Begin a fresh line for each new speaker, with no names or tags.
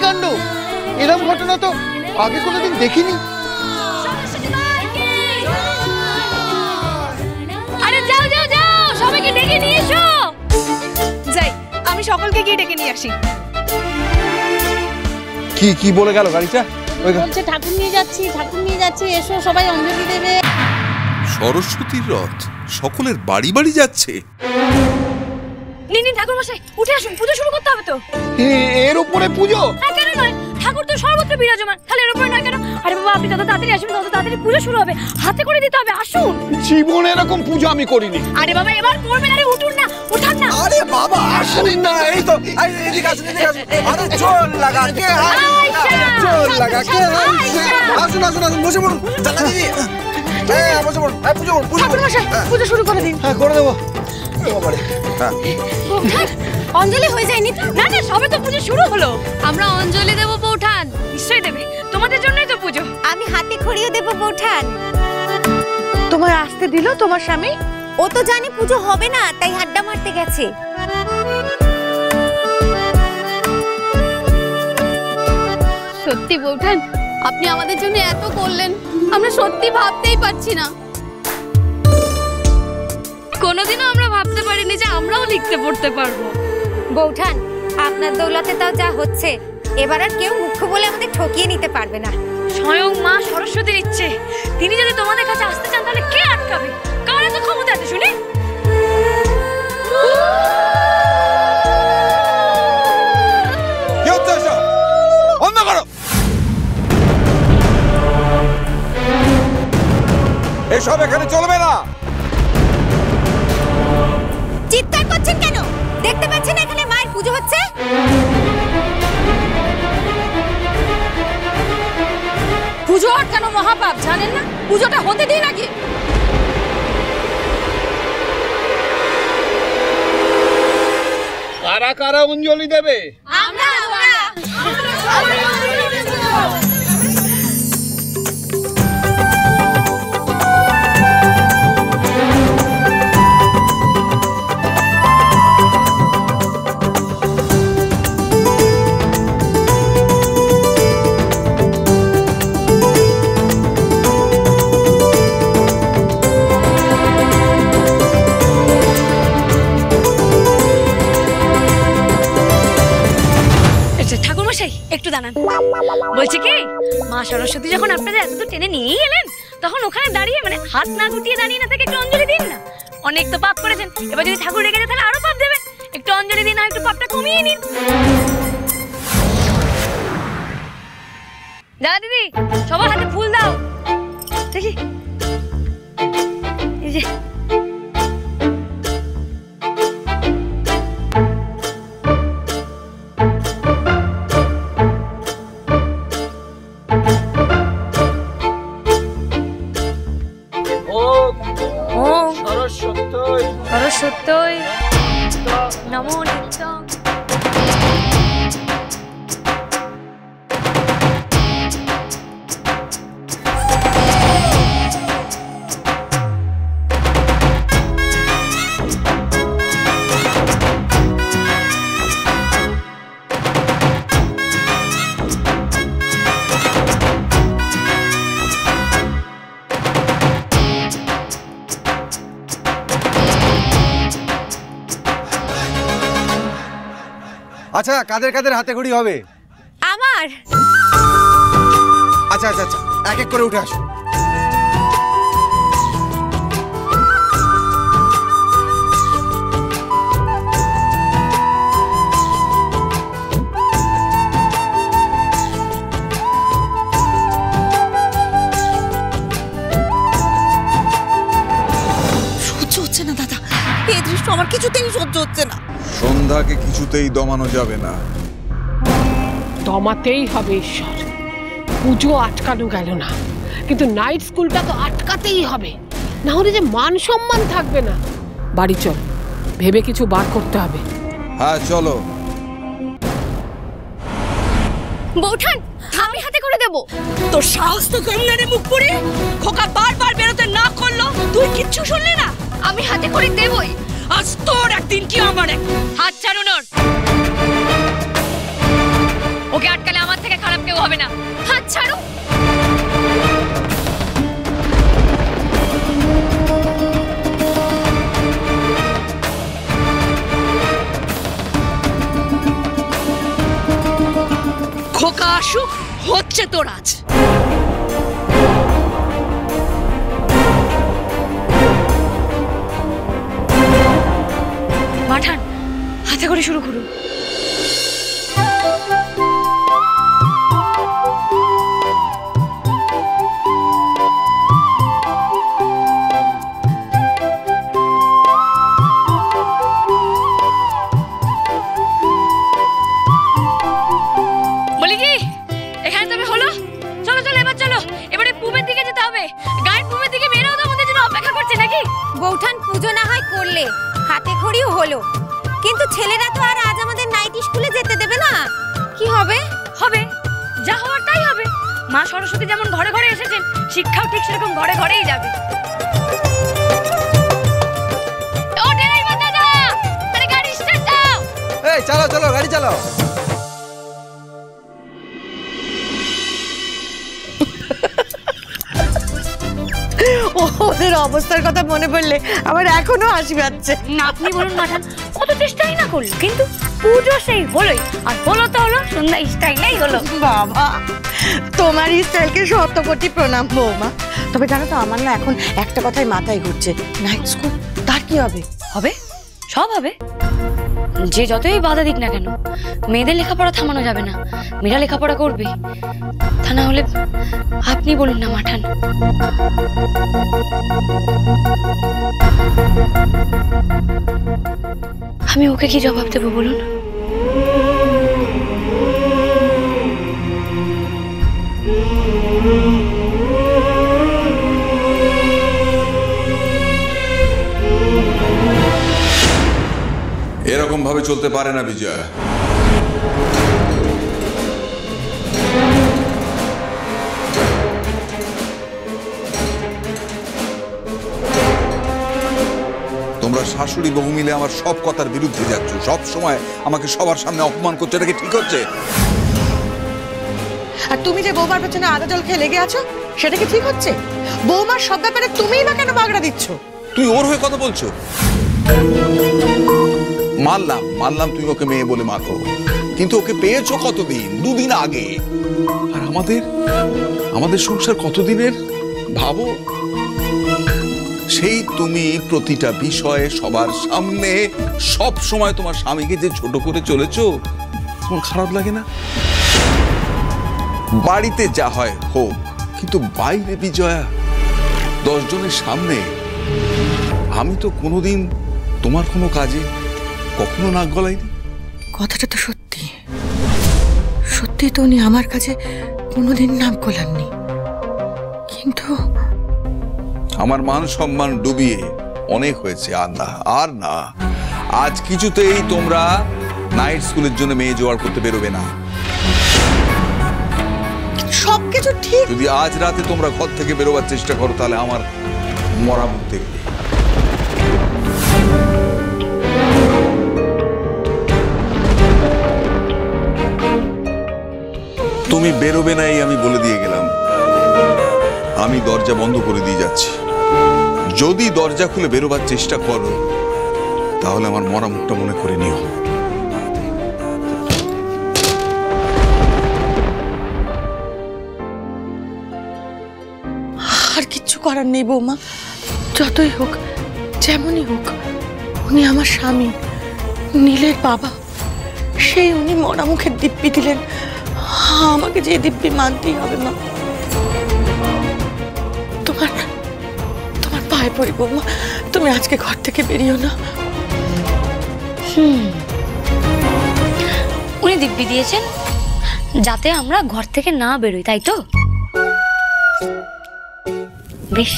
কাণ্ড! এরকম ঘটনা তো আগে কোনোদিন দেখিনি।
আরে যাও যাও যাও, সবাইকে ডেকে নিয়ে এসো। যাই, আমি সকলকে গিয়ে ডেকে নিয়ে আসি।
কি কি বলে গেল গাড়িটা?
বলছে ঠাকুর নিয়ে যাচ্ছি, ঠাকুর নিয়ে যাচ্ছি, এসো সবাই অঞ্জলি দেবে।
সরস্বতীর রথ সকলের বাড়ি বাড়ি যাচ্ছে।
নিন নিন ঠাকুর মশাই, উঠে আসুন, পুজো শুরু করতে হবে তো।
এর উপরে পুজো?
হ্যাঁ, কেন নয়, ঠাকুর তো সর্বত্র বিরাজমান, তাহলে এর উপরে নয় কেন? আরে বাবা, আপনি তত তাড়াতাড়ি আসবেন, তত তাড়াতাড়ি পুজো শুরু হবে, হাতে করে দিতে হবে, আসুন।
জীবনে এরকম পুজো আমি করিনি।
আরে বাবা, এবার করবেন, আরে উঠুন না, উঠান না।
আরে বাবা আসুন না, এই তো এদিকে আসুন, এদিকে আসুন। আরে জোর লাগা কে? জোর লাগা কে? আসুন আসুন আসুন, বসে পড়ুন। চালা দিদি, হ্যাঁ বসে পড়ুন, পুজো করুন, পুজো
ঠাকুর মশাই, পুজো শুরু করে দিন।
হ্যাঁ, করে দেবো।
অঞ্জলি হয়ে যায়নি তো? না না, সবে তো পুজো শুরু হলো। আমরা অঞ্জলি দেবো বৌঠান। নিশ্চয়ই দেবে, তোমাদের জন্যই তো পুজো।
আমি হাতে খড়িও দেবো বৌঠান।
তোমার আসতে দিল তোমার স্বামী?
ও তো জানে পুজো হবে না, তাই হাড্ডা মারতে গেছে।
সত্যি বৌঠান, আপনি আমাদের জন্য এত করলেন, আমরা সত্যি ভাবতেই পারছি না। কোনোদিনও আমরা ভাবতে পারিনি যে আমরাও লিখতে পড়তে পারবো।
বৌঠান, আপনার দৌলতে তাও যা হচ্ছে, এবার আর কেউ মুখ্য বলে আমাদের ঠকিয়ে নিতে পারবে না।
স্বয়ং মা সরস্বতীর ইচ্ছে, তিনি যদি তোমাদের কাছে আসতে চান তাহলে কে আটকাবে? কার এত ক্ষমতা আছে শুনি?
কি হচ্ছে এসব? বন্ধ করো, এসব এখানে চলবে না।
চিৎকার করছেন কেন? দেখতে পাচ্ছেন এখানে মায়ের পুজো হচ্ছে।
পুজো আটকানো মহাপাপ, জানেন না? পুজোটা হতে দিন আগে।
কারা কারা অঞ্জলি দেবে?
আমরা
একটু দাঁড়ান, বলছি কি, মা সরস্বতী যখন আপনাদের এতদূর টেনে নিয়েই এলেন, তখন ওখানে দাঁড়িয়ে মানে হাত না গুটিয়ে দাঁড়িয়ে না থেকে একটু অঞ্জলি দিন না। অনেক তো পাপ করেছেন, এবার যদি ঠাকুর রেগে যায় তাহলে আরো পাপ দেবেন। একটু অঞ্জলি দিন, আর একটু পাপটা কমিয়ে নিন। দাদা দিদি, সবার হাতে ফুল দাও দেখি। এই যে সত্যই নমো নিত্যং।
আচ্ছা, কাদের কাদের হাতে খড়ি হবে?
আমার।
আচ্ছা আচ্ছা আচ্ছা, এক এক করে উঠে আসুন।
সহ্য হচ্ছে না দাদা, এই দৃশ্য আমার কিছুতেই সহ্য হচ্ছে না।
সন্ধ্যাকে কিছুতেই দমানো যাবে না।
দমাতেই হবে ঈশ্বর। পুজো আটকানো গেল না, কিন্তু নাইট স্কুলটা তো আটকাতেই হবে, না হলে যে মান সম্মান থাকবে না। বাড়ি চল, ভেবে কিছু বার করতে হবে।
হ্যাঁ চলো।
বৌঠান, আমি হাতে করে দেব। তোর সাহস তো কম না রে মুখ পুড়ে। খোকা বারবার বেরোতে না করলো, তুই কিচ্ছু শুনলি না। আমি হাতে করে দেবই, আজ তোর একদিন কি আমার এক। হাত ছাড়ুন ওর। ওকে আটকালে একটাও হবে না। হাত ছাড়ো। খোকা আসুক, হচ্ছে তোর আজ। মাঠান, হাতে করে শুরু করুন। বলি কি, এখানে তবে হলো? চলো চলো, এবার চলো। এবারে পূবের দিকে যেতে হবে। গায়ের পূবের দিকে মেয়েরাও তো আমাদের জন্য অপেক্ষা করছে নাকি?
বৌঠান পুজো না হয় করলে, হাতে খড়িও হলো, কিন্তু ছেলেরা তো আর আজ আমাদের নাইট স্কুলে যেতে দেবে না। কি হবে?
হবে, যা হওয়ার তাই হবে। মা সরস্বতী যেমন ঘরে ঘরে এসেছেন, শিক্ষাও ঠিক সেরকম ঘরে ঘরেই যাবে। ও ড্রাইভার দাদা, আরে গাড়ি স্টার্ট দাও।
এই চালাও চালাও, গাড়ি চালাও।
ওদের অবস্থার কথা মনে পড়লে আমার এখনো হাসি পাচ্ছে।
না, আপনি বলুন মাঠান, কত চেষ্টাই না করলো, কিন্তু পুজো সেই হলোই। আর হলো তো হলো, সন্ধ্যা স্টাইলেই হলো।
বাবা, তোমার স্টাইলকে শত কোটি প্রণাম বৌমা। তবে জানো তো, আমার না এখন একটা কথাই মাথায় ঘুরছে, নাইট স্কুল তার কি হবে?
হবে, সব হবে। যে যতই বাধা দিক না কেন, মেয়েদের লেখাপড়া থামানো যাবে না। মেয়েরা লেখাপড়া করবে। তা না হলে আপনি বলুন না মাঠান। আমি ওকে কি জবাব দেবো বলুন?
এরকম ভাবে চলতে পারে না বিজয়া। তোমরা শাশুড়ি বহু মিলে আমার সব কথার বিরুদ্ধে যাচ্ছ, সব সময় আমাকে সবার সামনে অপমান করছো। এটা কি ঠিক হচ্ছে?
আর তুমি যে বৌমার পেছনে আদা জল খেয়ে লেগে আছো, সেটা কি ঠিক হচ্ছে? বৌমার সব ব্যাপারে তুমিই বা কেন বাগড়া দিচ্ছ?
তুই ওর হয়ে কথা বলছো? মানলাম তুমি ওকে মেয়ে বলে মাখো, কিন্তু ওকে পেয়েছো কতদিন? 2 দিন আগে। আর আমাদের সংসার কতদিনের ভাবো। সেই তুমি প্রতিটা বিষয়ে সবার সামনে সব সময় তোমার স্বামীকে যে ছোট করে চলেছো, তোমার খারাপ লাগে না? বাড়িতে যা হয় হোক, কিন্তু বাইরে বিজয়া, 10 জনের সামনে আমি তো কোনোদিন তোমার কোনো কাজে কখনো নাক গলাইনি।
কথাটা তো সত্যি। সত্যি তো উনি আমার কাছে কোনোদিন নাক গলাননি, কিন্তু
আমার মান সম্মান ডুবিয়ে অনেক হয়েছে। আর না, আজ কিছুতেই তোমরা নাইট স্কুলের জন্য মেয়ে জোগাড় করতে বেরোবে না।
সবকিছু ঠিক।
যদি আজ রাতে তোমরা ঘর থেকে বেরোবার চেষ্টা করো, তাহলে আমার মরা মুখ দেখবে। তুমি বেরোবে না, এই আমি বলে দিয়ে গেলাম। আমি দরজা বন্ধ করে দিয়ে যাচ্ছি। যদি দরজা খুলে বেরোবার চেষ্টা করো, তাহলে আমার মরা মুখটা মনে করে নিও।
আর কিচ্ছু করার নেই বৌমা। যতই হোক, যেমনই হোক, উনি আমার স্বামী, নীলের বাবা। সেই উনি মরা মুখের দিব্যি দিলেন, আমাকে যে দিব্যি মানতেই হবে মা। তোমার পায়ে পড়ি বৌমা, তুমি আজকে ঘর থেকে বেরিও না।
উনি দিব্যি দিয়েছেন যাতে আমরা ঘর থেকে না বেরোই, তাই তো? বেশ।